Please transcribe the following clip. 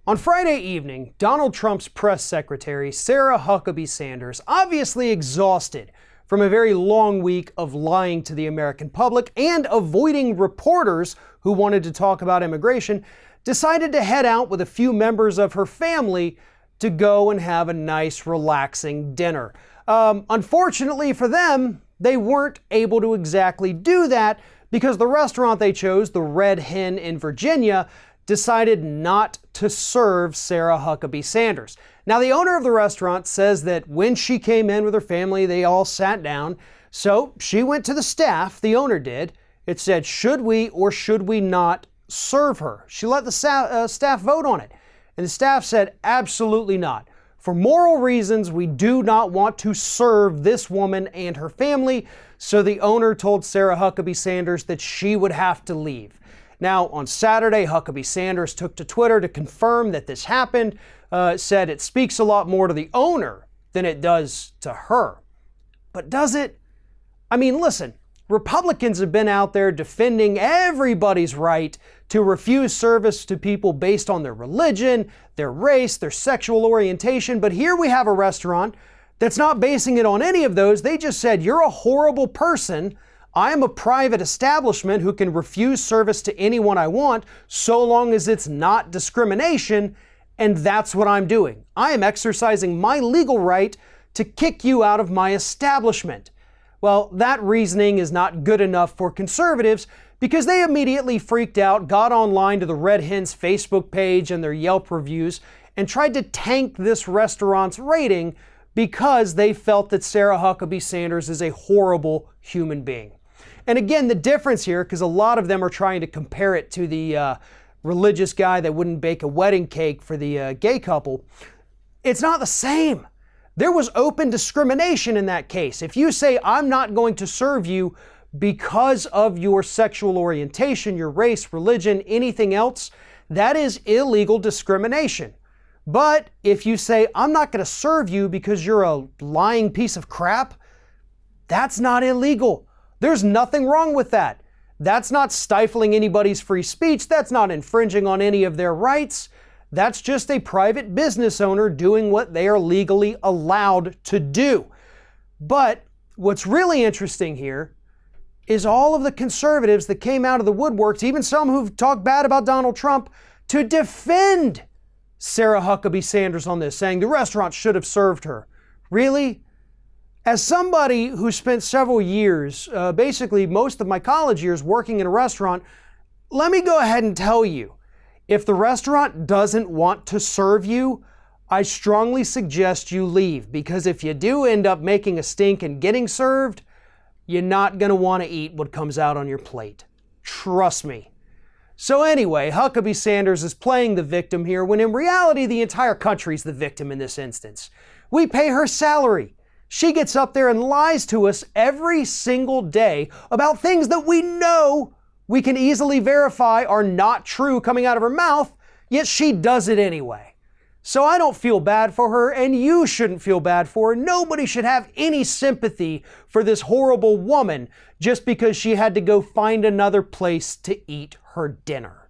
On Friday evening, Donald Trump's press secretary, Sarah Huckabee Sanders, obviously exhausted from a very long week of lying to the American public and avoiding reporters who wanted to talk about immigration, decided to head out with a few members of her family to go and have a nice, relaxing dinner. Unfortunately for them, they weren't able to exactly do that because the restaurant they chose, the Red Hen in Virginia, decided not to serve Sarah Huckabee Sanders. Now, the owner of the restaurant says that when she came in with her family, they all sat down. So she went to the staff, the owner did. It said, should we or should we not serve her? She let the staff vote on it. And the staff said, absolutely not. For moral reasons, we do not want to serve this woman and her family. So the owner told Sarah Huckabee Sanders that she would have to leave. Now, on Saturday, Huckabee Sanders took to Twitter to confirm that this happened, said it speaks a lot more to the owner than it does to her. But does it? I mean, listen, Republicans have been out there defending everybody's right to refuse service to people based on their religion, their race, their sexual orientation. But here we have a restaurant that's not basing it on any of those. They just said, you're a horrible person. I am a private establishment who can refuse service to anyone I want so long as it's not discrimination, and that's what I'm doing. I am exercising my legal right to kick you out of my establishment. Well, that reasoning is not good enough for conservatives because they immediately freaked out, got online to the Red Hen's Facebook page and their Yelp reviews, and tried to tank this restaurant's rating because they felt that Sarah Huckabee Sanders is a horrible human being. And again, the difference here, because a lot of them are trying to compare it to the religious guy that wouldn't bake a wedding cake for the gay couple, it's not the same. There was open discrimination in that case. If you say, I'm not going to serve you because of your sexual orientation, your race, religion, anything else, that is illegal discrimination. But if you say, I'm not going to serve you because you're a lying piece of crap, that's not illegal. There's nothing wrong with that. That's not stifling anybody's free speech. That's not infringing on any of their rights. That's just a private business owner doing what they are legally allowed to do. But what's really interesting here is all of the conservatives that came out of the woodworks, even some who've talked bad about Donald Trump, to defend Sarah Huckabee Sanders on this, saying the restaurant should have served her. Really? As somebody who spent several years, basically most of my college years working in a restaurant, let me go ahead and tell you, if the restaurant doesn't want to serve you, I strongly suggest you leave, because if you do end up making a stink and getting served, you're not going to want to eat what comes out on your plate. Trust me. So anyway, Huckabee Sanders is playing the victim here when in reality the entire country's the victim in this instance. We pay her salary. She gets up there and lies to us every single day about things that we know we can easily verify are not true coming out of her mouth, yet she does it anyway. So I don't feel bad for her, and you shouldn't feel bad for her. Nobody should have any sympathy for this horrible woman just because she had to go find another place to eat her dinner.